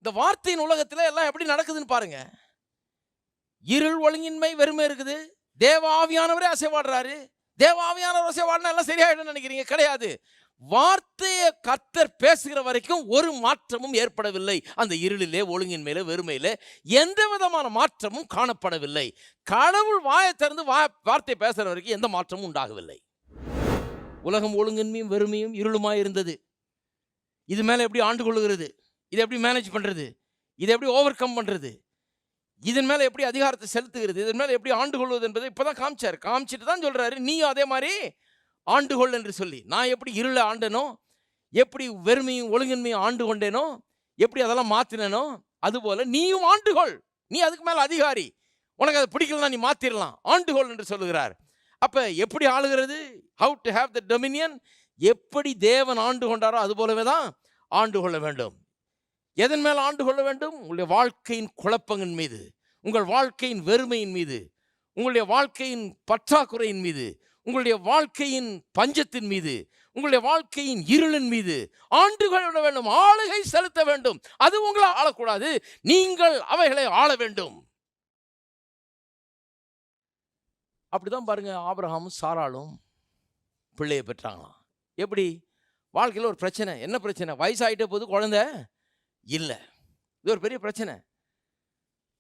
இந்த வார்த்தையின் உலகத்தில் எல்லாம் எப்படி நடக்குதுன்னு பாருங்க. இருள் ஒழுங்கின்மை வெறுமை இருக்குது. தேவ ஆவியானவரே அசைவாடுறாரு. தேவ ஆவியானவர் அசைவாடினா எல்லாம் சரியாயிடும் நினைக்கிறீங்க? கிடையாது. வார்த்தையை கர்த்தர் பேசுகிற வரைக்கும் ஒரு மாற்றமும் ஏற்படவில்லை. அந்த இருளிலே, ஒழுங்கின்மையில, வெறுமையிலே எந்த விதமான மாற்றமும் காணப்படவில்லை. கடவுள் வாயை திறந்து வார்த்தை பேசுகிற வரைக்கும் எந்த மாற்றமும் உண்டாகவில்லை. உலகம் ஒழுங்கின்மையும் வெறுமையும் இருளுமாய் இருந்தது. இது மேலே எப்படி ஆண்டு கொள்ளுகிறது? இதை எப்படி மேனேஜ் பண்ணுறது? இதை எப்படி ஓவர் கம் பண்ணுறது? இதன் மேலே எப்படி அதிகாரத்தை செலுத்துகிறது? இதன் மேலே எப்படி ஆண்டு கொள்வது என்பதை இப்போ தான் காமிச்சார். காமிச்சிட்டு தான் சொல்கிறாரு, நீயும் அதே மாதிரி ஆண்டுகொள் என்று சொல்லி. நான் எப்படி இருளை ஆண்டனோ, எப்படி வெறுமையும் ஒழுங்கின்மையும் ஆண்டு கொண்டேனோ, எப்படி அதெல்லாம் மாற்றினேனோ, அதுபோல் நீயும் ஆண்டுகொள். நீ அதுக்கு மேலே அதிகாரி. உனக்கு அதை பிடிக்கலன்னா நீ மாற்றிடலாம். ஆண்டுகொள் என்று சொல்லுகிறார். அப்போ எப்படி ஆளுகிறது? How to have the dominion. எப்படி தேவன் ஆண்டு கொண்டாரோ அது போலவே தான் ஆண்டு கொள்ள வேண்டும். எதன் மேல் ஆண்டு கொள்ள வேண்டும்? உங்களுடைய வாழ்க்கையின் குழப்பங்களின் மீது, உங்கள் வாழ்க்கையின் வெறுமையின் மீது, உங்களுடைய வாழ்க்கையின் பற்றாக்குறையின் மீது, உங்களுடைய வாழ்க்கையின் பஞ்சத்தின் மீது, உங்களுடைய வாழ்க்கையின் இருளின் மீது ஆண்டு கொள்ள வேண்டும். ஆளுகை செலுத்த வேண்டும். அது உங்களை ஆளக்கூடாது, நீங்கள் அவைகளை ஆள வேண்டும். அப்படிதான் பாருங்க, ஆபிரகாமும் சாராளும் பிள்ளையை பெற்றாங்களாம். எப்படி? வாழ்க்கையில் ஒரு பிரச்சனை. என்ன பிரச்சனை? வயசாகிட்ட போது குழந்தை இல்லை. இது ஒரு பெரிய பிரச்சனை.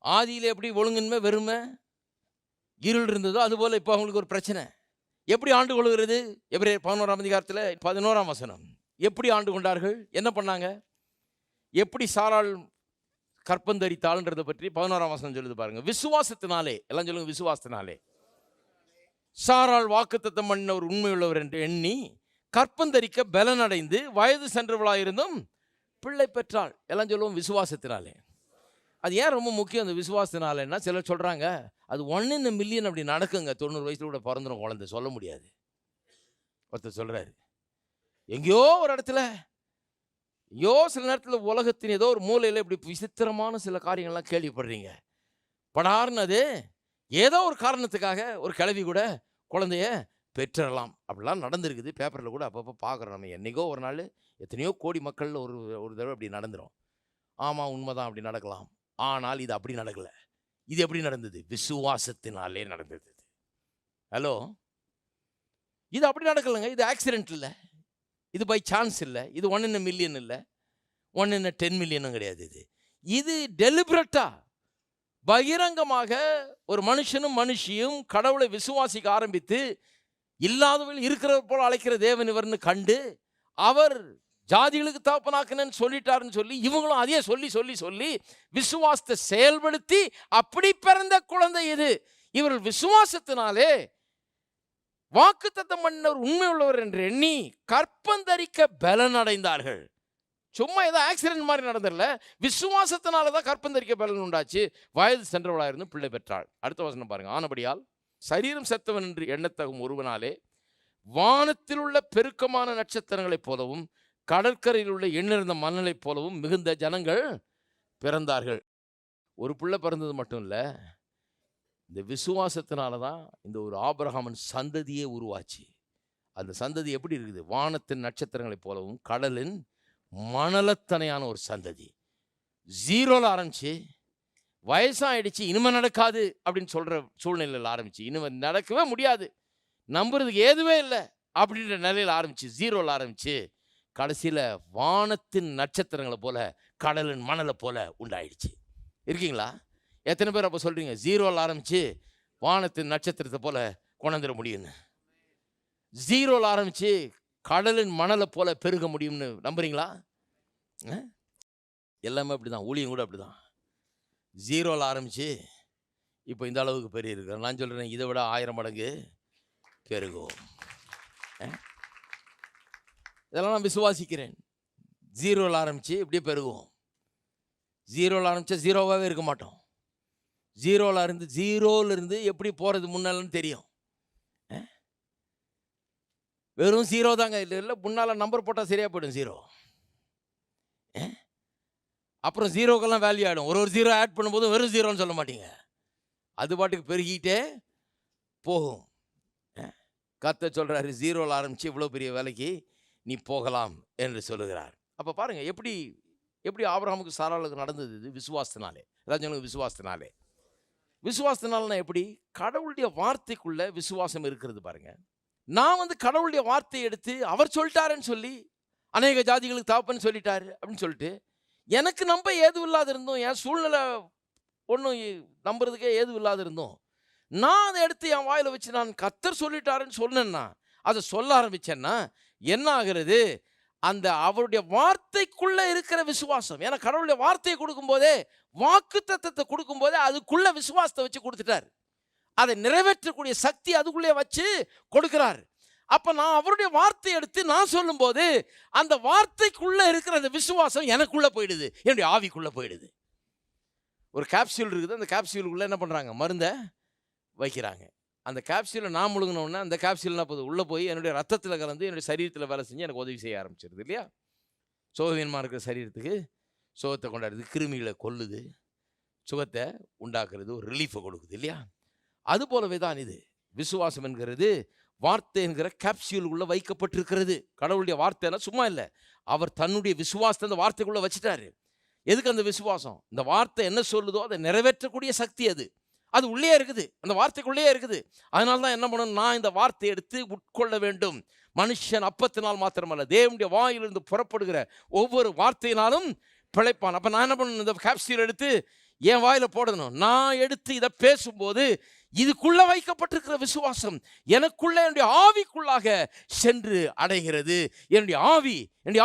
ஆதியில் எப்படி ஒழுங்கின்மை வெறுமை இருள் இருந்ததோ அதுபோல் இப்போ அவங்களுக்கு ஒரு பிரச்சனை. எப்படி ஆண்டு கொள்கிறது? எபிரேயர் 11ஆம் அதிகாரத்தில் 11ஆம் வசனம். எப்படி ஆண்டு கொண்டார்கள்? என்ன பண்ணாங்க? எப்படி சாராள் கற்பந்தரித்தாள்ன்றதை பற்றி 11ஆம் வசனம் சொல்லுது பாருங்க. விசுவாசத்தினாலே, எல்லாம் சொல்லுங்க, விசுவாசத்தினாலே சாராள் வாக்குத்தத்தம் பண்ண ஒரு உண்மையுள்ளவர் என்று எண்ணி கற்பந்தரிக்க பலனடைந்து வயது சென்றவளாயிருந்தும் பிள்ளை பெற்றாள். எல்லாம் சொல்லுவோம் விசுவாசத்தினாலே. அது ஏன் ரொம்ப முக்கியம் அந்த விசுவாசத்தினாலேன்னா, சிலர் சொல்கிறாங்க அது 1 in a million அப்படி நடக்குங்க. 90 வயசுல கூட பிறந்துடும் குழந்தை, சொல்ல முடியாது. ஒருத்தர் சொல்கிறாரு, எங்கேயோ ஒரு இடத்துல, எங்கேயோ சில நேரத்தில் உலகத்தின் ஏதோ ஒரு மூலையில் இப்படி விசித்திரமான சில காரியங்கள்லாம் கேள்விப்படுறீங்க. படார்னு அது ஏதோ ஒரு காரணத்துக்காக ஒரு கிழவி கூட குழந்தைய பெற்றலாம். அப்படிலாம் நடந்திருக்குது. பேப்பரில் கூட அப்பப்போ பார்க்குறோம். நம்ம என்றைக்கோ ஒரு நாள் எத்தனையோ கோடி மக்களில் ஒரு தடவை அப்படி நடந்துடும். ஆமாம், உண்மைதான், அப்படி நடக்கலாம். ஆனால் இது அப்படி நடக்கலை. இது எப்படி நடந்தது? விசுவாசத்தினாலே நடந்தது. ஹலோ, இது அப்படி நடக்கலைங்க. இது ஆக்சிடென்ட் இல்லை, இது பை சான்ஸ் இல்லை, இது 1 in a million இல்லை, 1 in a 10 million கிடையாது. இது டெலிபரேட்டா பகிரங்கமாக ஒரு மனுஷனும் மனுஷியும் கடவுளை விசுவாசிக்க ஆரம்பித்து இல்லாதவர்கள் இருக்கிறவர் போல அழைக்கிற தேவன் இவர்னு கண்டு அவர் ஜாதிகளுக்கு தகப்பனாக்குனேன்னு சொல்லிட்டாருன்னு சொல்லி இவங்களும் அதையே சொல்லி சொல்லி சொல்லி விசுவாசத்தை செயல்படுத்தி அப்படி பிறந்த குழந்தை இது. இவர்கள் விசுவாசத்தினாலே வாக்குத்தத்தம் பண்ணவர் உண்மை உள்ளவர் என்று எண்ணி கற்பந்தரிக்க பலன் அடைந்தார்கள். சும்மா ஏதோ ஆக்சிடென்ட் மாதிரி நடந்தில்ல, விசுவாசத்தினால தான் கற்பந்தரிக்க பலன் உண்டாச்சு. வயது சென்றவளாயிருந்து பிள்ளை பெற்றாள். அடுத்த வசனம் பாருங்க. ஆனபடியால் சரீரம் செத்தவன் என்று எண்ணத்தகும் ஒருவனாலே வானத்தில் உள்ள பெருக்கமான நட்சத்திரங்களைப் போலவும் கடற்கரையில் உள்ள எண்ணிறந்த மணலைப் போலவும் மிகுந்த ஜனங்கள் பிறந்தார்கள். ஒரு பிள்ளை பிறந்தது மட்டும் இல்லை, இந்த விசுவாசத்தினால தான் இந்த ஒரு ஆபிரகாமின் சந்ததியே உருவாச்சு. அந்த சந்ததி எப்படி இருக்குது? வானத்தின் நட்சத்திரங்களைப் போலவும் கடலின் மணலத்தனையான ஒரு சந்ததி. 0ல் ஆரம்பிச்சு வயசாகிடுச்சு, இனிமேல் நடக்காது அப்படின்னு சொல்கிற சூழ்நிலையில் ஆரம்பிச்சு, இனிமேல் நடக்கவே முடியாது, நம்புறதுக்கு ஏதுவே இல்லை அப்படின்ற நிலையில் ஆரம்பிச்சு, 0ல் ஆரம்பிச்சு கடைசியில் வானத்தின் நட்சத்திரங்களை போல கடலின் மணலை போல உண்டாயிடுச்சு. இருக்கீங்களா? எத்தனை பேர் அப்போ சொல்கிறீங்க 0ல் ஆரம்பித்து வானத்தின் நட்சத்திரத்தை போல கொண்டாந்துட முடியும்னு? 0ல் ஆரம்பித்து கடலின் மணலை போல பெருக முடியும்னு நம்புறீங்களா? எல்லாமே அப்படி தான். ஊழியம் கூட அப்படி தான். 0ல் ஆரம்பித்து இப்போ இந்த அளவுக்கு பெரிய இருக்கிறேன். நான் சொல்கிறேன், இதை விட 1000 மடங்கு பெருகும். இதெல்லாம் நான் விசுவாசிக்கிறேன். 0ல் ஆரம்பித்து இப்படியே பெருகும். 0ல் ஆரம்பித்தா 0வாகவே இருக்க மாட்டோம். 0ல் இருந்து எப்படி போகிறது முன்னாலன்னு தெரியும். வெறும் 0 தாங்க. இல்லை முன்னால் நம்பர் போட்டால் சரியாக போய்டும் 0. அப்புறம் 0க்கெல்லாம் வேல்யூ ஆகிடும். ஒரு 0 ஆட் பண்ணும்போது வெறும் 0ன்னு சொல்ல மாட்டீங்க, அது பாட்டுக்கு பெருகிட்டே போகும். கர்த்தர் சொல்கிறாரு, 0ல் ஆரம்பித்து இவ்வளோ பெரிய வேலைக்கு நீ போகலாம் என்று சொல்லுகிறார். அப்போ பாருங்கள் எப்படி எப்படி ஆபிரகாமுக்கு சாராளுக்கு நடந்தது? இது விசுவாசத்தினாலே. அதான் சொல்லுங்க, விசுவாசத்தினாலே. விசுவாசத்தினாலனா எப்படி? கடவுளுடைய வார்த்தைக்குள்ள விசுவாசம் இருக்கிறது பாருங்க. நான் கடவுளுடைய வார்த்தையை எடுத்து அவர் சொல்லிட்டாருன்னு சொல்லி அநேக ஜாதிகளுக்கு தகப்பன்னு சொல்லிட்டாரு அப்படின்னு சொல்லிட்டு எனக்கு நம்ப ஏதும் இல்லாத இருந்தோம், என் சூழ்நிலை ஒன்றும் நம்புறதுக்கே ஏதும் இல்லாத இருந்தோம், நான் அதை எடுத்து என் வாயில வச்சு நான் கர்த்தர் சொல்லிட்டாருன்னு சொன்னேன்னா, அதை சொல்ல ஆரம்பிச்சேன்னா என்ன ஆகிறது? அந்த அவருடைய வார்த்தைக்குள்ள இருக்கிற விசுவாசம். ஏன்னா கடவுளுடைய வார்த்தையை கொடுக்கும் போதே, வாக்கு தத்தத்தை கொடுக்கும் போதே அதுக்குள்ள விசுவாசத்தை வச்சு கொடுத்துட்டார். அதை நிறைவேற்றக்கூடிய சக்தி அதுக்குள்ளே வச்சு கொடுக்கிறார். அப்ப நான் அவருடைய வார்த்தையை எடுத்து நான் சொல்லும் போது அந்த வார்த்தைக்குள்ள இருக்கிற அந்த விசுவாசம் எனக்குள்ள போயிடுது, என்னுடைய ஆவிக்குள்ள போயிடுது. ஒரு கேப்சூல் இருக்குது, அந்த கேப்சூலுக்குள்ள என்ன பண்றாங்க? மருந்தை வைக்கிறாங்க. அந்த கேப்சூலை நான் முழுங்கினோன்னா அந்த கேப்சூல்னா போதும் உள்ளே போய் என்னுடைய ரத்தத்தில் கலந்து என்னுடைய சரீரத்தில் வேலை செஞ்சு எனக்கு உதவி செய்ய ஆரம்பிச்சிருது இல்லையா? சோகவீனமாக இருக்கிற சரீரத்துக்கு சுகத்தை கொண்டாடுது, கிருமிகளை கொல்லுது, சுகத்தை உண்டாக்குறது, ஒரு ரிலீஃபை கொடுக்குது இல்லையா? அது போலவே தான் இது விசுவாசம் என்கிறது வார்த்தை என்கிற கேப்சூலுக்குள்ளே வைக்கப்பட்டிருக்கிறது. கடவுளுடைய வார்த்தைனா சும்மா இல்லை, அவர் தன்னுடைய விசுவாசத்தை அந்த வார்த்தைக்குள்ளே வச்சுட்டாரு. எதுக்கு அந்த விசுவாசம்? இந்த வார்த்தை என்ன சொல்லுதோ அதை நிறைவேற்றக்கூடிய சக்தி அது அது உள்ளே இருக்குது, அந்த வார்த்தைக்குள்ளே இருக்குது. அதனால தான் என்ன பண்ணணும்? நான் இந்த வார்த்தையை எடுத்து உட்கொள்ள வேண்டும். மனுஷன் அப்பத்தினால் மாத்திரமல்ல, தேவனுடைய வாயிலிருந்து புறப்படுகிற ஒவ்வொரு வார்த்தையினாலும் பிழைப்பான். அப்போ நான் என்ன பண்ணணும்? இந்த கேப்சூல் எடுத்து என் வாயில போடணும். நான் எடுத்து இதை பேசும்போது இதுக்குள்ள வைக்கப்பட்டிருக்கிற விசுவாசம் எனக்குள்ள என்னுடைய ஆவிக்குள்ளாக சென்று அடைகிறது. என்னுடைய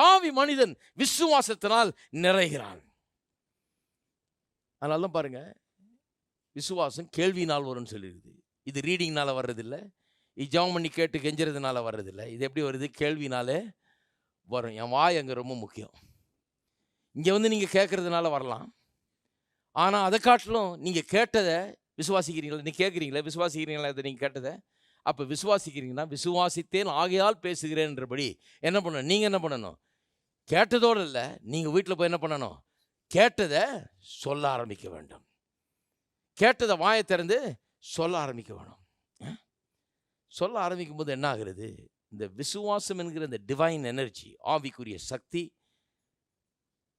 ஆவி மனிதன் விசுவாசத்தினால் நிறைகிறான். அதனால தான் பாருங்க, விசுவாசம் கேள்வினால் வரும்னு சொல்லியிருக்குது. இது ரீடிங்னால வர்றதில்லை, இது ஜெபம் பண்ணி கேட்டு கெஞ்சுறதுனால வர்றதில்லை. இது எப்படி வருது? கேள்வினாலே வரும். என் வாய் அங்கே ரொம்ப முக்கியம். இங்கே நீங்கள் கேட்கறதுனால வரலாம், ஆனால் அதை காட்டிலும் நீங்கள் கேட்டதை விசுவாசிக்கிறீங்களா? நீங்கள் கேட்குறீங்களா? விசுவாசிக்கிறீங்களா? இதை நீங்கள் கேட்டதை அப்போ விசுவாசிக்கிறீங்கன்னா, விசுவாசித்தேன் ஆகையால் பேசுகிறேன்றபடி என்ன பண்ணணும்? நீங்கள் என்ன பண்ணணும்? கேட்டதோடு இல்லை, நீங்கள் வீட்டில் போய் என்ன பண்ணணும்? கேட்டதை சொல்ல ஆரம்பிக்க வேண்டும். கேட்டதை வாயை திறந்து சொல்ல ஆரம்பிக்க வேணும். சொல்ல ஆரம்பிக்கும் போது என்ன ஆகிறது? இந்த விசுவாசம் என்கிற இந்த டிவைன் எனர்ஜி, ஆவிக்குரிய சக்தி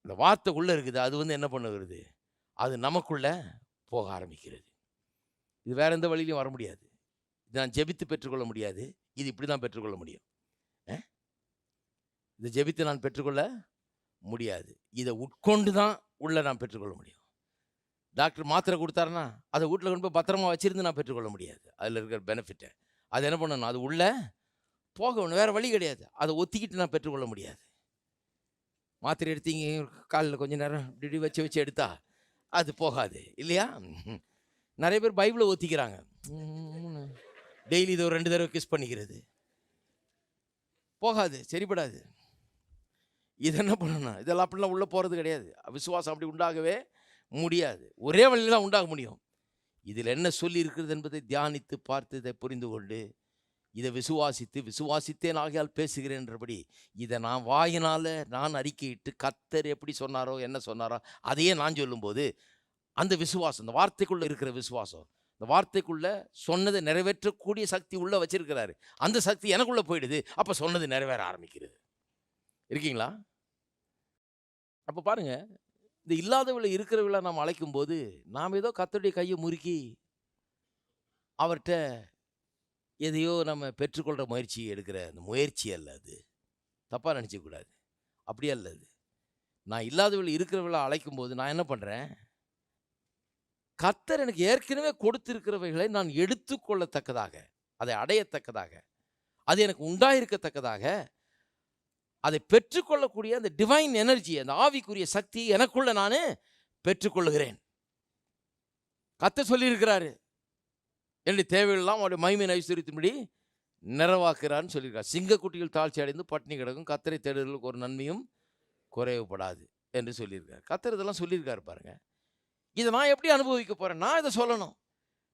இந்த வார்த்தை உள்ள இருக்குது. அது என்ன பண்ணுகிறது? அது நமக்குள்ள போக ஆரம்பிக்கிறது. இது வேற எந்த வழியிலையும் வர முடியாது. இது நான் ஜெபித்து பெற்றுக்கொள்ள முடியாது. இது இப்படி தான் பெற்றுக்கொள்ள முடியும். இதை ஜெபித்து நான் பெற்றுக்கொள்ள முடியாது. இதை உட்கொண்டு தான் உள்ள நான் பெற்றுக்கொள்ள முடியும். டாக்டர் மாத்திரை கொடுத்தாருன்னா அதை வீட்டில் கொண்டு போய் பத்திரமா வச்சிருந்து நான் பெற்றுக்கொள்ள முடியாது. அதில் இருக்கிற பெனிஃபிட்டை அது என்ன பண்ணணும்? அது உள்ளே போகணும், வேறு வழி கிடையாது. அதை ஒத்திக்கிட்டு நான் பெற்றுக்கொள்ள முடியாது. மாத்திரை எடுத்தீங்க காலில் கொஞ்சம் நேரம் இப்படி வச்சு எடுத்தா அது போகாது இல்லையா? நிறைய பேர் பைபிளை ஒத்திக்கிறாங்க, டெய்லி இதை ஒரு 2 தடவை கிஸ் பண்ணிக்கிறது, போகாது, சரிப்படாது. இது என்ன பண்ணணும்? இதெல்லாம் அப்படிலாம் உள்ளே போகிறது கிடையாது. விசுவாசம் அப்படி உண்டாகவே முடியாது. ஒரே வழியில் தான் உண்டாக முடியும். இதில் என்ன சொல்லி இருக்கிறது என்பதை தியானித்து பார்த்து இதை புரிந்து கொண்டு இதை விசுவாசித்தேன் ஆகையால் பேசுகிறேன்றபடி இதை நான் வாயினால் நான் அறிக்கையிட்டு கர்த்தர் எப்படி சொன்னாரோ என்ன சொன்னாரோ அதையே நான் சொல்லும்போது அந்த விசுவாசம், இந்த வார்த்தைக்குள்ளே இருக்கிற விசுவாசம், இந்த வார்த்தைக்குள்ளே சொன்னதை நிறைவேற்றக்கூடிய சக்தி உள்ளே வச்சிருக்கிறாரு. அந்த சக்தி எனக்குள்ளே போயிடுது. அப்போ சொன்னது நிறைவேற ஆரம்பிக்கிறது. இருக்கீங்களா? அப்போ பாருங்க, இந்த இல்லாதவளை இருக்கிறவளை நாம் அழைக்கும் போது நாம் ஏதோ கர்த்தருடைய கையை முறுக்கி அவர்கிட்ட எதையோ நம்ம பெற்றுக்கொள்கிற முயற்சி எடுக்கிற அந்த முயற்சி அல்ல. அது தப்பாக நினச்சிக்கூடாது. அப்படியே அல்ல. அது நான் இல்லாதவளை இருக்கிறவளை அழைக்கும் போது நான் என்ன பண்ணுறேன்? கர்த்தர் எனக்கு ஏற்கனவே கொடுத்திருக்கிறவைகளை நான் எடுத்துக்கொள்ளத்தக்கதாக, அதை அடையத்தக்கதாக, அது எனக்கு உண்டாயிருக்கத்தக்கதாக, அதை பெற்றுக்கொள்ளக்கூடிய அந்த டிவைன் எனர்ஜி, அந்த ஆவிக்குரிய சக்தி எனக்குள்ள நான் பெற்றுக்கொள்ளுகிறேன். கர்த்தர் சொல்லியிருக்கிறாரு, என்னுடைய தேவையெல்லாம் அவருடைய மகிமையின் ஐஸ்வரியத்தின்படி நிறைவாக்குறான்னு சொல்லியிருக்காரு. சிங்கக்குட்டிகள் தாழ்ச்சி அடைந்து பட்டினி கிடக்கும், கர்த்தரை தேடுதலுக்கு ஒரு நன்மையும் குறைவுபடாது என்று சொல்லியிருக்காரு. கர்த்தர் இதெல்லாம் சொல்லியிருக்காரு பாருங்க. இதை நான் எப்படி அனுபவிக்க போகிறேன்? நான் இதை சொல்லணும்.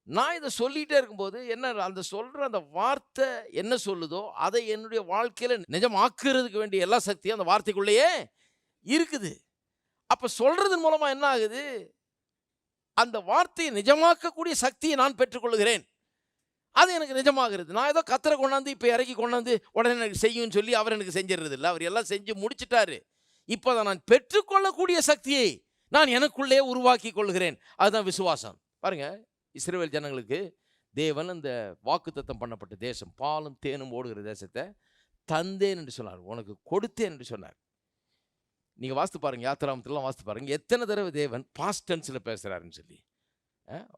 நான் இதை சொல்லிகிட்டே இருக்கும்போது என்ன, அந்த சொல்கிற அந்த வார்த்தை என்ன சொல்லுதோ அதை என்னுடைய வாழ்க்கையில் நிஜமாக்குறதுக்கு வேண்டிய எல்லா சக்தியும் அந்த வார்த்தைக்குள்ளேயே இருக்குது. அப்போ சொல்கிறதன் மூலமாக என்ன ஆகுது? அந்த வார்த்தையை நிஜமாக்கக்கூடிய சக்தியை நான் பெற்றுக்கொள்கிறேன். அது எனக்கு நிஜமாகிறது. நான் ஏதோ கர்த்தரை கொண்டாந்து இப்போ இறக்கி கொண்டாந்து உடனே எனக்கு செய்யும்னு சொல்லி அவர் எனக்கு செஞ்சிடறது இல்லை. அவர் எல்லாம் செஞ்சு முடிச்சிட்டாரு. இப்போ அதை நான் பெற்றுக்கொள்ளக்கூடிய சக்தியை நான் எனக்குள்ளே உருவாக்கி கொள்கிறேன். அதுதான் விசுவாசம். பாருங்க, இஸ்ரவேல் ஜனங்களுக்கு தேவன் அந்த வாக்குத்தத்தம் பண்ணப்பட்ட தேசம், பாலும் தேனும் ஓடுகிற தேசத்தை தந்தேன் என்று சொன்னார், உனக்கு கொடுத்தேன் என்று சொன்னார். நீங்கள் வாசித்து பாருங்கள், யாத்திராமத்திலாம் வாசித்து பாருங்கள், எத்தனை தடவை தேவன் பாஸ்ட் டென்ஸில் பேசுகிறாருன்னு சொல்லி.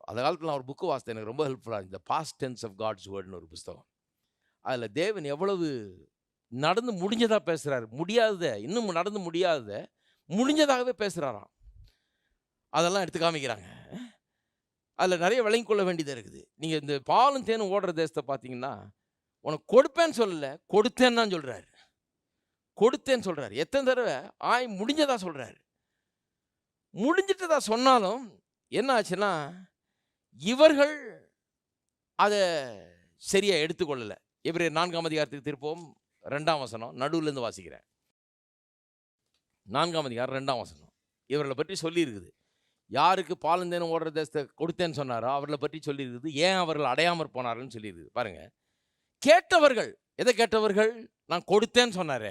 அந்த காலத்தில் நான் ஒரு புக்கு வாசித்தேன், எனக்கு ரொம்ப ஹெல்ப்ஃபுல்லாக. இந்த பாஸ்ட் டென்ஸ் ஆஃப் காட்ஸ் வேர்டுன்னு ஒரு புஸ்தகம். அதில் தேவன் எவ்வளவு நடந்து முடிஞ்சதாக பேசுகிறாரு, முடியாததை, இன்னும் நடந்து முடியாததை முடிஞ்சதாகவே பேசுகிறாராம். அதெல்லாம் எடுத்து காமிக்கிறாங்க. அதில் நிறைய விளங்கி கொள்ள வேண்டியதாக இருக்குது. நீங்கள் இந்த பாலும் தேனும் ஓடுற தேசத்தை பார்த்தீங்கன்னா, உனக்கு கொடுப்பேன்னு சொல்லலை, கொடுத்தேன்னு தான் சொல்கிறாரு. கொடுத்தேன்னு சொல்கிறாரு. எத்தனை தடவை முடிஞ்சதாக சொல்கிறாரு. முடிஞ்சிட்டதா சொன்னாலும் என்ன ஆச்சுன்னா, இவர்கள் அதை சரியாக எடுத்துக்கொள்ளலை. எபிரேயர் 4ஆம் அதிகாரத்துக்கு திருப்பவும் 2ஆம் வசனம், நடுவிலேருந்து வாசிக்கிறேன். 4ஆம் அதிகாரம் 2ஆம் வசனம் இவர்களை பற்றி சொல்லியிருக்குது. யாருக்கு பாலந்தேனும் ஓடுற தேசத்தை கொடுத்தேன்னு சொன்னாரோ அவர்களை பற்றி சொல்லியிருக்குது. ஏன் அவர்கள் அடையாமற் போனார்கள்னு சொல்லியிருக்குது. பாருங்கள், கேட்டவர்கள், எதை கேட்டவர்கள்? நான் கொடுத்தேன்னு சொன்னார்,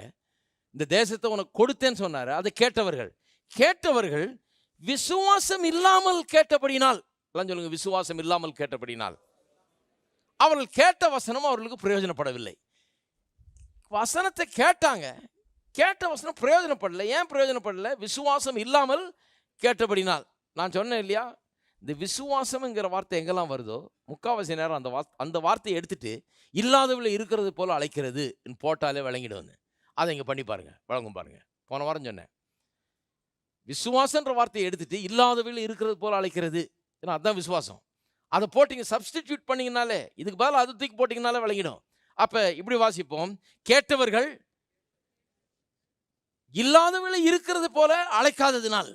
இந்த தேசத்தை உனக்கு கொடுத்தேன்னு சொன்னார், அதை கேட்டவர்கள். கேட்டவர்கள் விசுவாசம் இல்லாமல் கேட்டபடினால், எல்லாம் சொல்லுங்க, விசுவாசம் இல்லாமல் கேட்டபடினால். அவர்கள் கேட்ட வசனம் அவர்களுக்கு பிரயோஜனப்படவில்லை. வசனத்தை கேட்டாங்க, கேட்ட வசனம் பிரயோஜனப்படலை. ஏன் பிரயோஜனப்படலை? விசுவாசம் இல்லாமல் கேட்டபடினால். நான் சொன்னேன் இல்லையா, இந்த விசுவாசம்ங்கிற வார்த்தை எங்கெல்லாம் வருதோ முக்கால்வாசி நேரம் அந்த வார்த்தையை எடுத்துட்டு இல்லாதவளை இருக்கிறது போல அழைக்கிறது போட்டாலே விளங்கிடுவது. அதை இங்கே பண்ணி பாருங்க, வழங்கும் பாருங்க. போன வாரம் சொன்னேன், விசுவாசன்ற வார்த்தையை எடுத்துட்டு இல்லாதவளை இருக்கிறது போல அழைக்கிறது, ஏன்னா அதுதான் விசுவாசம். அதை போட்டிங்க, சப்ஸ்டிடியூட் பண்ணிங்கனாலே, இதுக்கு பதில் அது தூக்கி போட்டிங்கனாலே விளங்கிடும். அப்போ இப்படி வாசிப்போம், கேட்டவர்கள் இல்லாதவளை இருக்கிறது போல அழைக்காததினால்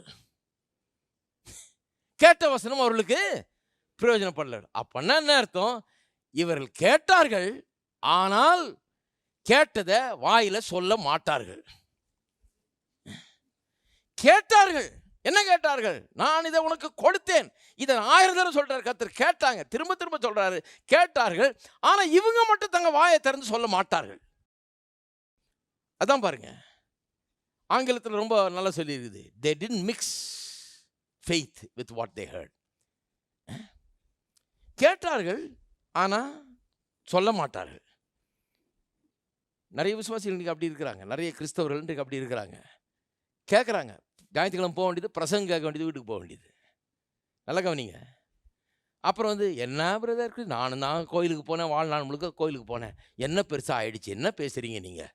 கேட்ட வசனம் அவர்களுக்கு பிரயோஜனப்படல. அப்பன்னா என்ன அர்த்தம்? இவர்கள் கேட்டார்கள், ஆனால் கேட்டதை வாயில சொல்ல மாட்டார்கள். கேட்டார்கள், என்ன கேட்டார்கள்? நான் இதை உனக்கு கொடுத்தேன். இதை 1000 தடவை சொல்றாரு கர்த்தர். கேட்டாங்க, திரும்ப திரும்ப சொல்றாரு, கேட்டார்கள். ஆனா இவங்க மட்டும் தங்க வாயை திறந்து சொல்ல மாட்டார்கள். அதான் பாருங்க, ஆங்கிலத்தில் ரொம்ப நல்லா சொல்லி இருக்குது, they didn't mix faith with what they heard. கேட்டார்கள், ஆனா சொல்ல மாட்டார்கள். நிறைய விசுவாசிகள் இன்றைக்கு அப்படி இருக்கிறாங்க, நிறைய கிறிஸ்தவர்கள் இன்றைக்கு அப்படி இருக்கிறாங்க. கேட்குறாங்க, ஞாயிற்றுக்கிழமை போக வேண்டியது, பிரசங்கம் கேட்க வேண்டியது, வீட்டுக்கு போக வேண்டியது. நல்லா கவனிங்க. அப்புறம் என்ன பிரதர், நான் கோயிலுக்கு போனேன், வாழ்நாள் முழுக்க கோயிலுக்கு போனேன், என்ன பெருசாக ஆயிடுச்சு, என்ன பேசுகிறீங்க நீங்கள்?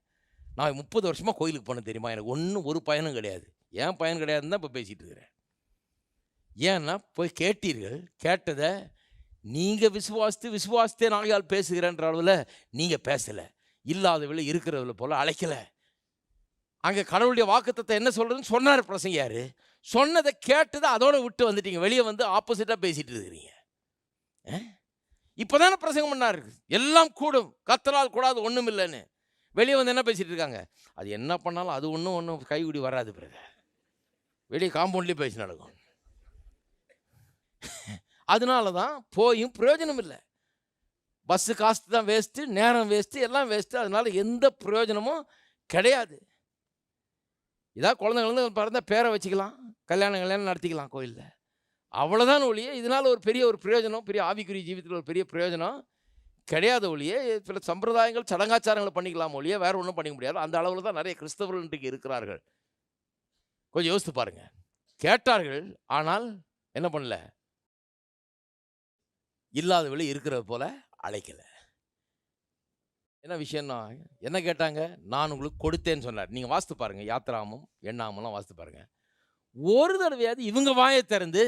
நான் 30 வருஷமாக கோயிலுக்கு போனேன் தெரியுமா, எனக்கு ஒரு பயனும் கிடையாது. ஏன் பயன் கிடையாதுன்னு தான் இப்போ பேசிகிட்டு இருக்கிறேன். ஏன்னா போய் கேட்டீர்கள், கேட்டதை நீங்கள் விசுவாசித்தே நாளையால் பேசுகிறேன்ற அளவில் நீங்கள் பேசலை, இல்லாதவளை இருக்கிறவளை போல் அழைக்கலை. அங்கே கடவுளுடைய வாக்குத்தத்தை என்ன சொல்கிறதுன்னு சொன்னார் பிரசங்கியார். சொன்னதை கேட்டதை அதோடு விட்டு வந்துட்டீங்க, வெளியே வந்து ஆப்போசிட்டாக பேசிகிட்டு இருக்கிறீங்க. இப்போ தானே பிரசங்கம் பண்ணார், எல்லாம் கூடும், கர்த்தரால் கூடாது ஒன்றும் இல்லைன்னு. வெளியே வந்து என்ன பேசிகிட்டு இருக்காங்க? அது என்ன பண்ணாலும் அது ஒன்றும் கைவிடி வராது பிரதர், வெளியே காம்பவுண்ட்லேயே பேசி நடக்கும். அதனால தான் போயும் பிரயோஜனம் இல்லை. பஸ்ஸு காசு தான் வேஸ்ட்டு, நேரம் வேஸ்ட்டு, எல்லாம் வேஸ்ட்டு. அதனால எந்த பிரயோஜனமும் கிடையாது. இதான் குழந்தைங்க பிறந்த பேரை வச்சுக்கலாம், கல்யாணம் நடத்திக்கலாம் கோயிலில், அவ்வளோதான் ஒழிய இதனால் ஒரு பெரிய பிரயோஜனம், பெரிய ஆவிக்குரிய ஜீவிதத்தில் ஒரு பெரிய பிரயோஜனம் கிடையாது ஒழிய. சில சம்பிரதாயங்கள் சடங்காச்சாரங்களை பண்ணிக்கலாம் ஒழிய வேறு ஒன்றும் பண்ணிக்க முடியாது. அந்த அளவில் தான் நிறைய கிறிஸ்தவர்கள் இன்றைக்கு இருக்கிறார்கள். கொஞ்சம் யோசித்து பாருங்கள். கேட்டார்கள், ஆனால் என்ன பண்ணல, இல்லாதவளை இருக்கிறது போல அழைக்கலை. என்ன விஷயம்னா, என்ன கேட்டாங்க? நான் உங்களுக்கு கொடுத்தேன்னு சொன்னார். நீங்கள் வாசித்து பாருங்கள், யாத்திராமும் எண்ணாமெல்லாம் வாசித்து பாருங்கள். ஒரு தடவையாவது இவங்க வாயை திறந்து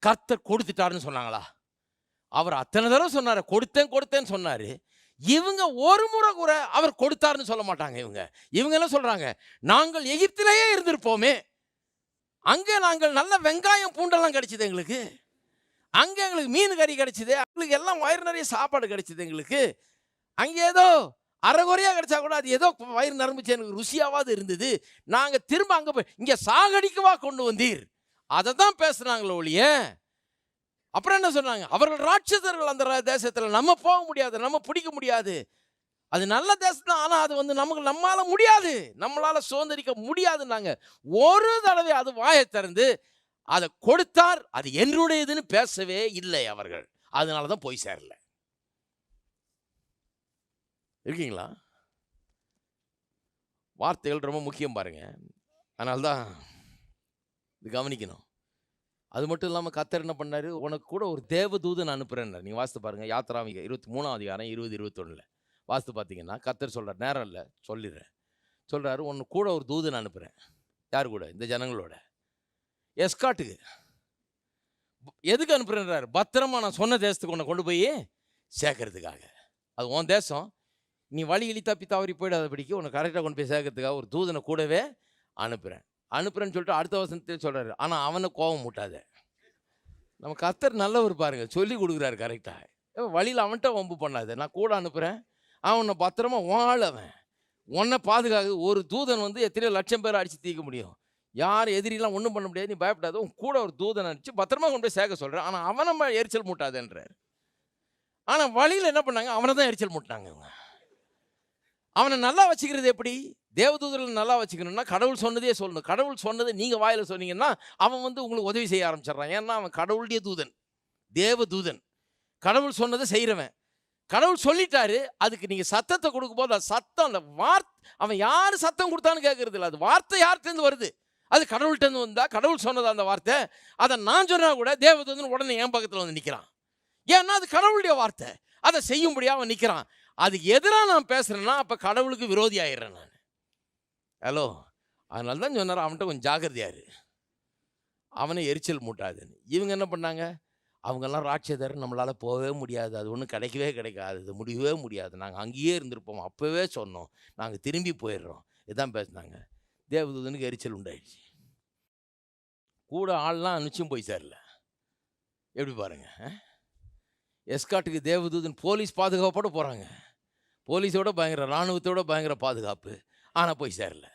கர்த்தர் கொடுத்துட்டாருன்னு சொன்னாங்களா? அவர் அத்தனை தடவை சொன்னார், கொடுத்தேன்னு சொன்னார். இவங்க ஒரு முறை கூட அவர் கொடுத்தாருன்னு சொல்ல மாட்டாங்க. இவங்க என்ன சொல்கிறாங்க? நாங்கள் எகிப்திலேயே இருந்திருப்போமே, அங்கே நாங்கள் நல்ல வெங்காயம் பூண்டெல்லாம் கிடைச்சிது எங்களுக்கு, அங்கே எங்களுக்கு மீன் கறி கிடைச்சிது, எங்களுக்கு எல்லாம் வயிறு நிறைய சாப்பாடு கிடைச்சிது, எங்களுக்கு அங்கே ஏதோ அரைகுறையாக கிடைச்சா கூட அது ஏதோ வயிறு நிரம்பிச்சு, எனக்கு ருசியாவது இருந்தது, நாங்கள் திரும்ப அங்கே போய் இங்கே சாகடிக்கவா கொண்டு வந்தீர், அதை தான் பேசுனாங்களோ ஒழிய. அப்புறம் என்ன சொன்னாங்க? அவர்கள் ராட்சதர்கள் அந்த தேசத்தில், நம்ம போக முடியாது, நம்ம பிடிக்க முடியாது. அது நல்ல தேசம் தான். ஆனால் அது நம்மளால முடியாது, நம்மளால சுதந்திரிக்க முடியாதுன்னாங்க. ஒரு தடவை அது வாயை திறந்து அதை கொடுத்தார், அது என்னுடையதுன்னு பேசவே இல்லை அவர்கள். அதனால தான் போய் சேரல. இருக்கீங்களா? வார்த்தைகள் ரொம்ப முக்கியம் பாருங்க. அதனால தான் இது கவனிக்கணும். அது மட்டும் இல்லாமல் கர்த்தர் என்ன பண்ணாரு, உனக்கு கூட ஒரு தேவதூதன் அனுப்புறேன்னாரு. நீங்கள் வாசித்து பாருங்க, யாத்திராகமம் 23ஆம் அதிகாரம் 20-21 வாசித்து பார்த்தீங்கன்னா கர்த்தர் சொல்கிறார். நேரம் இல்லை, சொல்லிடுறேன். சொல்கிறாரு, உனக்கு கூட ஒரு தூதன் அனுப்புகிறேன். யார் கூட? இந்த ஜனங்களோட எஸ்காட்டுக்கு. எதுக்கு அனுப்புறேன்றாரு? பத்திரமா நான் சொன்ன தேசத்துக்கு உன்னை கொண்டு போய் சேர்க்கறதுக்காக. அது உன் தேசம், நீ வழி இழி தப்பி தவறி போயிடாதபடிக்கு உன்னை கரெக்டாக கொண்டு போய் சேர்க்கறதுக்காக ஒரு தூதனை கூடவே அனுப்புறேன்னு சொல்லிட்டு அடுத்த வசனத்தில் சொல்கிறாரு, ஆனால் அவனை கோபம் மூட்டாத. நம்ம கர்த்தர் நல்லவர் பாருங்க, சொல்லி கொடுக்குறாரு கரெக்டாக. வழியில் அவன்கிட்ட வம்பு பண்ணாத, நான் கூட அனுப்புகிறேன், அவனை பத்திரமா வாழ, அவன் உன்னை பாதுகாக்க. ஒரு தூதன் எத்தனையோ லட்சம் பேர் அடித்து தீர்க்க முடியும், யார் எதிரிலாம் ஒன்றும் பண்ண முடியாது, நீ பயப்படாத, உன் கூட ஒரு தூதன் அடித்து பத்திரமா கொண்டு போய் சேர்க்க சொல்கிறேன், ஆனால் அவனை எரிச்சல் மூட்டாதன்றார். ஆனால் வழியில் என்ன பண்ணாங்க, அவனை தான் எரிச்சல் மூட்டினாங்க. அவங்க அவனை நல்லா வச்சுக்கிறது எப்படி? தேவதூதர்கள் நல்லா வச்சுக்கணும்னா கடவுள் சொன்னதே சொல்லணும். கடவுள் சொன்னதை நீங்கள் வாயில் சொன்னீங்கன்னா அவன் உங்களுக்கு உதவி செய்ய ஆரம்பிச்சிடறான். ஏன்னா அவன் கடவுளுடைய தூதன், தேவதூதன், கடவுள் சொன்னதை செய்கிறவன். கடவுள் சொல்லிட்டாரு, அதுக்கு நீங்கள் சத்தத்தை கொடுக்கும்போது அந்த சத்தம், அந்த அவன் யார் சத்தம் கொடுத்தான்னு கேட்கறது இல்லை, அது வார்த்தை யார்கிட்டேருந்து வருது, அது கடவுள்கிட்டேருந்து வந்தால் கடவுள் சொன்னது அந்த வார்த்தை. அதை நான் சொன்னால் கூட தேவதூதன் உடனே என் பக்கத்தில் நிற்கிறான். ஏன்னா அது கடவுளுடைய வார்த்தை, அதை செய்யும்படியாக அவன் நிற்கிறான். அதுக்கு எதிராக நான் பேசுகிறேன்னா அப்போ கடவுளுக்கு விரோதி ஆயிடுறேன் நான். ஹலோ, அதனால தான் சொன்னார், அவன்கிட்ட கொஞ்சம் ஜாக்கிரதையாரு, அவனை எரிச்சல் மூட்டாதுன்னு. இவங்க என்ன பண்ணாங்க, அவங்கெல்லாம் ராட்சதர், நம்மளால் போகவே முடியாது, அது ஒன்றும் கிடைக்கவே கிடைக்காது, அது முடியவே முடியாது, நாங்கள் அங்கேயே இருந்திருப்போம், அப்போவே சொன்னோம், நாங்கள் திரும்பி போயிடுறோம், இதுதான் பேசினாங்க. தேவதூதனுக்கு எரிச்சல் உண்டாயிடுச்சு. கூட ஆள்லாம் நிச்சயம் போய் சேரல. எப்படி பாருங்க, எஸ்காட்டுக்கு தேவதூதன் போலீஸ் பாதுகாப்போடு போகிறாங்க, போலீஸோட பயங்கர, இராணுவத்தோட பயங்கர பாதுகாப்பு, ஆனால் போய் சேரல.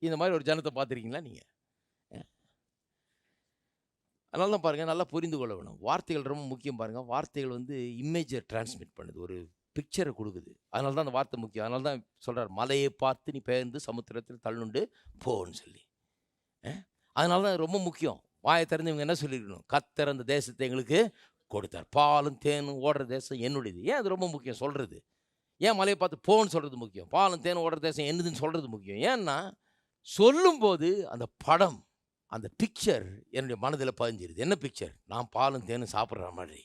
இந்த மாதிரி ஒரு ஜனத்தை பார்த்துருக்கீங்களா நீங்கள்? அதனால தான் பாருங்கள், நல்லா புரிந்து கொள்ள வேணும். வார்த்தைகள் ரொம்ப முக்கியம் பாருங்கள். வார்த்தைகள் இமேஜை டிரான்ஸ்மிட் பண்ணுது, ஒரு பிக்சரை கொடுக்குது. அதனால தான் அந்த வார்த்தை முக்கியம். அதனால தான் சொல்கிறார், மலையை பார்த்து நீ பெயர்ந்து சமுத்திரத்தில் தள்ளுண்டு போன்னு சொல்லி. அதனால தான் ரொம்ப முக்கியம். வாயை திறந்து இவங்க என்ன சொல்லியிருக்கணும், கர்த்தர் அந்த தேசத்தை எங்களுக்கு கொடுத்தார், பாலும் தேனும் ஓடுற தேசம் என்னுடையது. ஏன் அது ரொம்ப முக்கியம் சொல்கிறது? ஏன் மலையை பார்த்து போன்னு சொல்கிறது முக்கியம், பாலும் தேனும் ஓடுற தேசம் என்னதுன்னு சொல்கிறது முக்கியம்? ஏன்னா சொல்லும்போது அந்த படம், அந்த பிக்சர் என்னுடைய மனதில் பதிஞ்சிருது. என்ன பிக்சர்? நான் பாலும் தேனும் சாப்பிட்ற மாதிரி,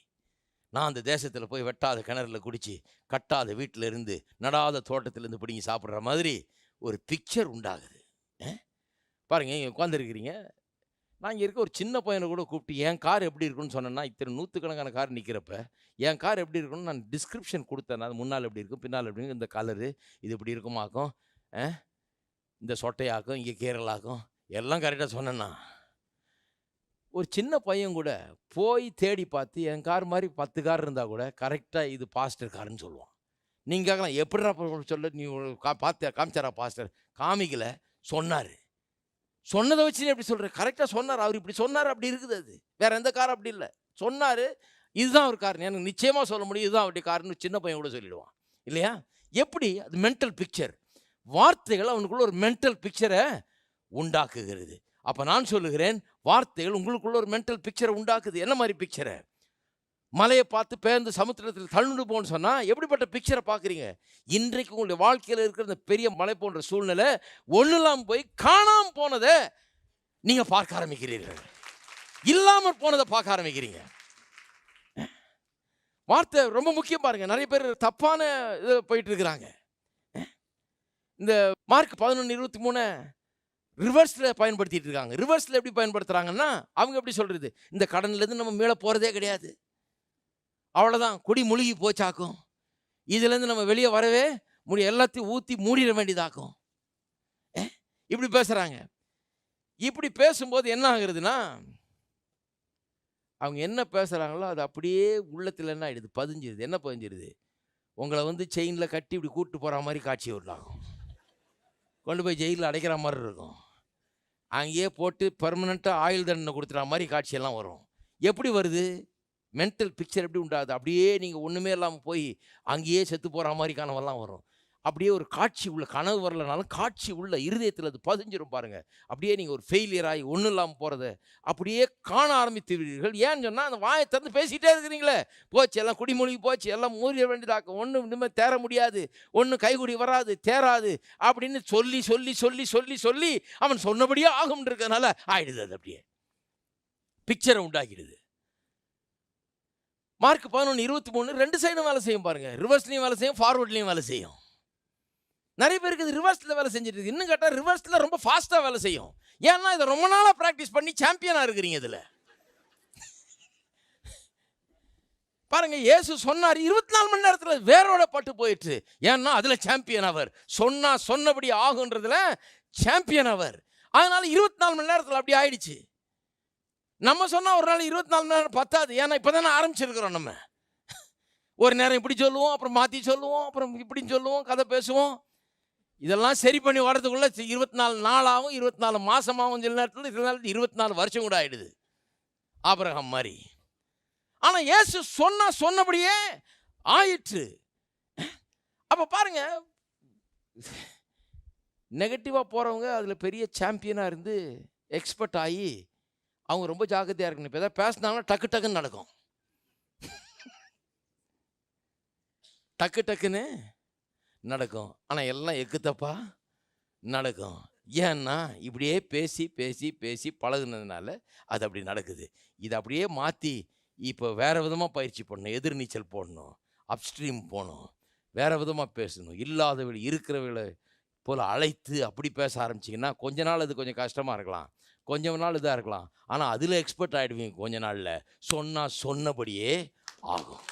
நான் அந்த தேசத்தில் போய் வெட்டாத கிணறுல குடித்து, கட்டாத வீட்டில் இருந்து, நடாத தோட்டத்திலேருந்து பிடிங்கி சாப்பிட்ற மாதிரி ஒரு பிக்சர் உண்டாகுது. பாருங்கள், இங்கே உட்காந்துருக்கிறீங்க, நான் இங்கே இருக்க ஒரு சின்ன பையனை கூட கூப்பிட்டு என் கார் எப்படி இருக்குன்னு சொன்னேன்னா, இத்தனை நூற்றுக்கணக்கான கார் நிற்கிறப்ப என் கார் எப்படி இருக்குன்னு நான் டிஸ்கிரிப்ஷன் கொடுத்தேன். அது முன்னால் எப்படி இருக்கும், பின்னால் எப்படி இருக்கும், இந்த கலரு இது இப்படி இருக்குமாக்கும், இந்த சொட்டையாக்கும், இங்கே கீரலாக்கும், எல்லாம் கரெக்டாக சொன்னேன்னா, ஒரு சின்ன பையன் கூட போய் தேடி பார்த்து என் கார் மாதிரி 10 கார் இருந்தால் கூட கரெக்டாக இது பாஸ்டர் காருன்னு சொல்லுவான். நீங்கள் கேட்கலாம், எப்படிடா சொல்ல, நீ பார்த்து காமிச்சாரா பாஸ்டர்? காமிக்கலை, சொன்னார். சொன்னதை வச்சு எப்படி சொல்கிற? கரெக்டாக சொன்னார், அவர் இப்படி சொன்னார், அப்படி இருக்குது. அது வேறு எந்த கார் அப்படி இல்லை, சொன்னார், இதுதான் ஒரு கார், எனக்கு நிச்சயமாக சொல்ல முடியும், இதுதான் அவருடைய காருன்னு சின்ன பையன் கூட சொல்லிடுவான் இல்லையா? எப்படி? அது மென்டல் பிக்சர். வார்த்தைகள் அவனுக்குள்ள ஒரு மென்டல் பிக்சரை உண்டாக்குகிறது. அப்போ நான் சொல்லுகிறேன், வார்த்தைகள் உங்களுக்குள்ள ஒரு மென்டல் பிக்சரை உண்டாக்குது. என்ன மாதிரி பிக்சரை? மலையை பார்த்து பெயர்ந்து சமுத்திரத்தில் தள்ளுண்டு போன்னு சொன்னால் எப்படிப்பட்ட பிக்சரை பார்க்குறீங்க? இன்றைக்கு உங்களுடைய வாழ்க்கையில் இருக்கிற இந்த பெரிய மலை போன்ற சூழ்நிலை ஒன்றுலாம் போய் காணாமல் போனதை நீங்கள் பார்க்க ஆரம்பிக்கிறீர்கள், இல்லாமல் போனதை பார்க்க ஆரம்பிக்கிறீங்க. வார்த்தை ரொம்ப முக்கியம் பாருங்கள். நிறைய பேர் தப்பான இதை போயிட்டு இருக்கிறாங்க. இந்த மார்க் 11:23 ரிவர்ஸில் பயன்படுத்திட்டு இருக்காங்க. ரிவர்ஸில் எப்படி பயன்படுத்துகிறாங்கன்னா, அவங்க எப்படி சொல்கிறது, இந்த கடன்லேருந்து நம்ம மேலே போகிறதே கிடையாது, அவ்வளோதான், குடி முழுகி போச்சாக்கும், இதுலேருந்து நம்ம வெளியே வரவே முடியும், எல்லாத்தையும் ஊற்றி மூடிட வேண்டியதாக்கும், இப்படி பேசுகிறாங்க. இப்படி பேசும்போது என்ன ஆகுறதுன்னா, அவங்க என்ன பேசுகிறாங்களோ அது அப்படியே உள்ளத்தில் என்ன ஆகிடுது, பதிஞ்சிருது. என்ன பதிஞ்சிருது? உங்களை செயினில் கட்டி இப்படி கூப்பிட்டு போகிற மாதிரி காட்சி விடலாகும், கொண்டு போய் ஜெயிலில் அடைக்கிற மாதிரி இருக்கும், அங்கேயே போட்டு பெர்மனெண்ட்டாக ஆயுள் தண்டனை கொடுத்துற மாதிரி காட்சியெல்லாம் வரும். எப்படி வருது? மென்டல் பிக்சர் எப்படி உண்டாகுது? அப்படியே நீங்கள் ஒன்றுமே இல்லாமல் போய் அங்கேயே செத்து போகிற மாதிரி கனவெல்லாம் வரும். அப்படியே ஒரு காட்சி உள்ள, கனவு வரலனாலும் காட்சி உள்ள இருதயத்தில் அது பதிஞ்சிரும் பாருங்க. அப்படியே நீங்கள் ஒரு ஃபெயிலியர் ஆகி ஒன்றும் இல்லாமல் போகிறத அப்படியே காண ஆரம்பித்துவீர்கள். ஏன்னு சொன்னால் அந்த வாயை திறந்து பேசிகிட்டே இருக்கிறீங்களே, போச்சு எல்லாம் குடிமொழி போச்சு, எல்லாம் மூறிய வேண்டியதாக்க, ஒன்றும் இனிமேல் தேர முடியாது, ஒன்றும் கைகுடி வராது, தேராது அப்படின்னு சொல்லி சொல்லி சொல்லி சொல்லி சொல்லி அவன் சொன்னபடியே ஆகும்ன்றதுனால ஆயிடுது. அது அப்படியே பிக்சரை உண்டாக்கிடுது. மார்க் 11:23 2 சைடும் வேலை செய்யும் பாருங்க. ரிவர்ஸ்லையும் வேலை செய்யும், ஃபார்வர்ட்லையும் வேலை செய்யும். நிறைய பேருக்கு இது ரிவர்ஸில் வேலை செஞ்சுட்டு இருக்கு. இன்னும் கேட்டால் ரிவர்ஸில் ரொம்ப ஃபாஸ்ட்டாக வேலை செய்யும். ஏன்னா இதை ரொம்ப நாளாக ப்ராக்டிஸ் பண்ணி சாம்பியனாக இருக்கிறீங்க. இதில் பாருங்க, இயேசு சொன்னார் 24 மணி நேரத்தில் வேரோட பட்டு போயிட்டு. ஏன்னா அதில் சாம்பியன் அவர். சொன்னபடி ஆகுன்றதுல சாம்பியன் அவர். அதனால 24 மணி நேரத்தில் அப்படி ஆயிடுச்சு. நம்ம சொன்னால் ஒரு நாள் 24 மணி நேரம் பத்தாது. ஏன்னா இப்போ தானே ஆரம்பிச்சிருக்கிறோம். நம்ம ஒரு நேரம் இப்படி சொல்லுவோம், அப்புறம் மாற்றி சொல்லுவோம், அப்புறம் இப்படின்னு சொல்லுவோம், கதை பேசுவோம். இதெல்லாம் சரி பண்ணி வரதுக்குள்ள 24 நாளாகவும் 24 மாசமாகவும், சில நேரத்தில் 24 வருஷம் கூட ஆயிடுது, ஆபிரகாம் மாதிரி. ஆனா இயேசு சொன்னபடியே ஆயிற்று. அப்ப பாருங்க, நெகட்டிவா போறவங்க அதுல பெரிய சாம்பியனா இருந்து எக்ஸ்பர்ட் ஆகி அவங்க ரொம்ப ஜாக்கிரதையா இருக்கணும். இப்ப ஏதாவது பேசினாங்கன்னா டக்கு டக்குன்னு நடக்கும். டக்கு டக்குன்னு நடக்கும். ஆனால் எல்லாம் எக்குத்தப்பா நடக்கும். ஏன்னா இப்படியே பேசி பேசி பேசி பழகுனதுனால அது அப்படி நடக்குது. இதை அப்படியே மாற்றி இப்போ வேறு விதமாக பயிற்சி பண்ணணும். எதிர்நீச்சல் போடணும், அப்ஸ்ட்ரீம் போகணும், வேறு விதமாக பேசணும். இல்லாதவளை இருக்கிறவளை போல் அழைத்து அப்படி பேச ஆரம்பிச்சிங்கன்னா கொஞ்ச நாள் அது கொஞ்சம் கஷ்டமாக இருக்கலாம், கொஞ்சம் நாள் இதாக இருக்கலாம். ஆனால் அதில் எக்ஸ்பர்ட் ஆகிடுவீங்க கொஞ்ச நாளில். சொன்னபடியே ஆகும்.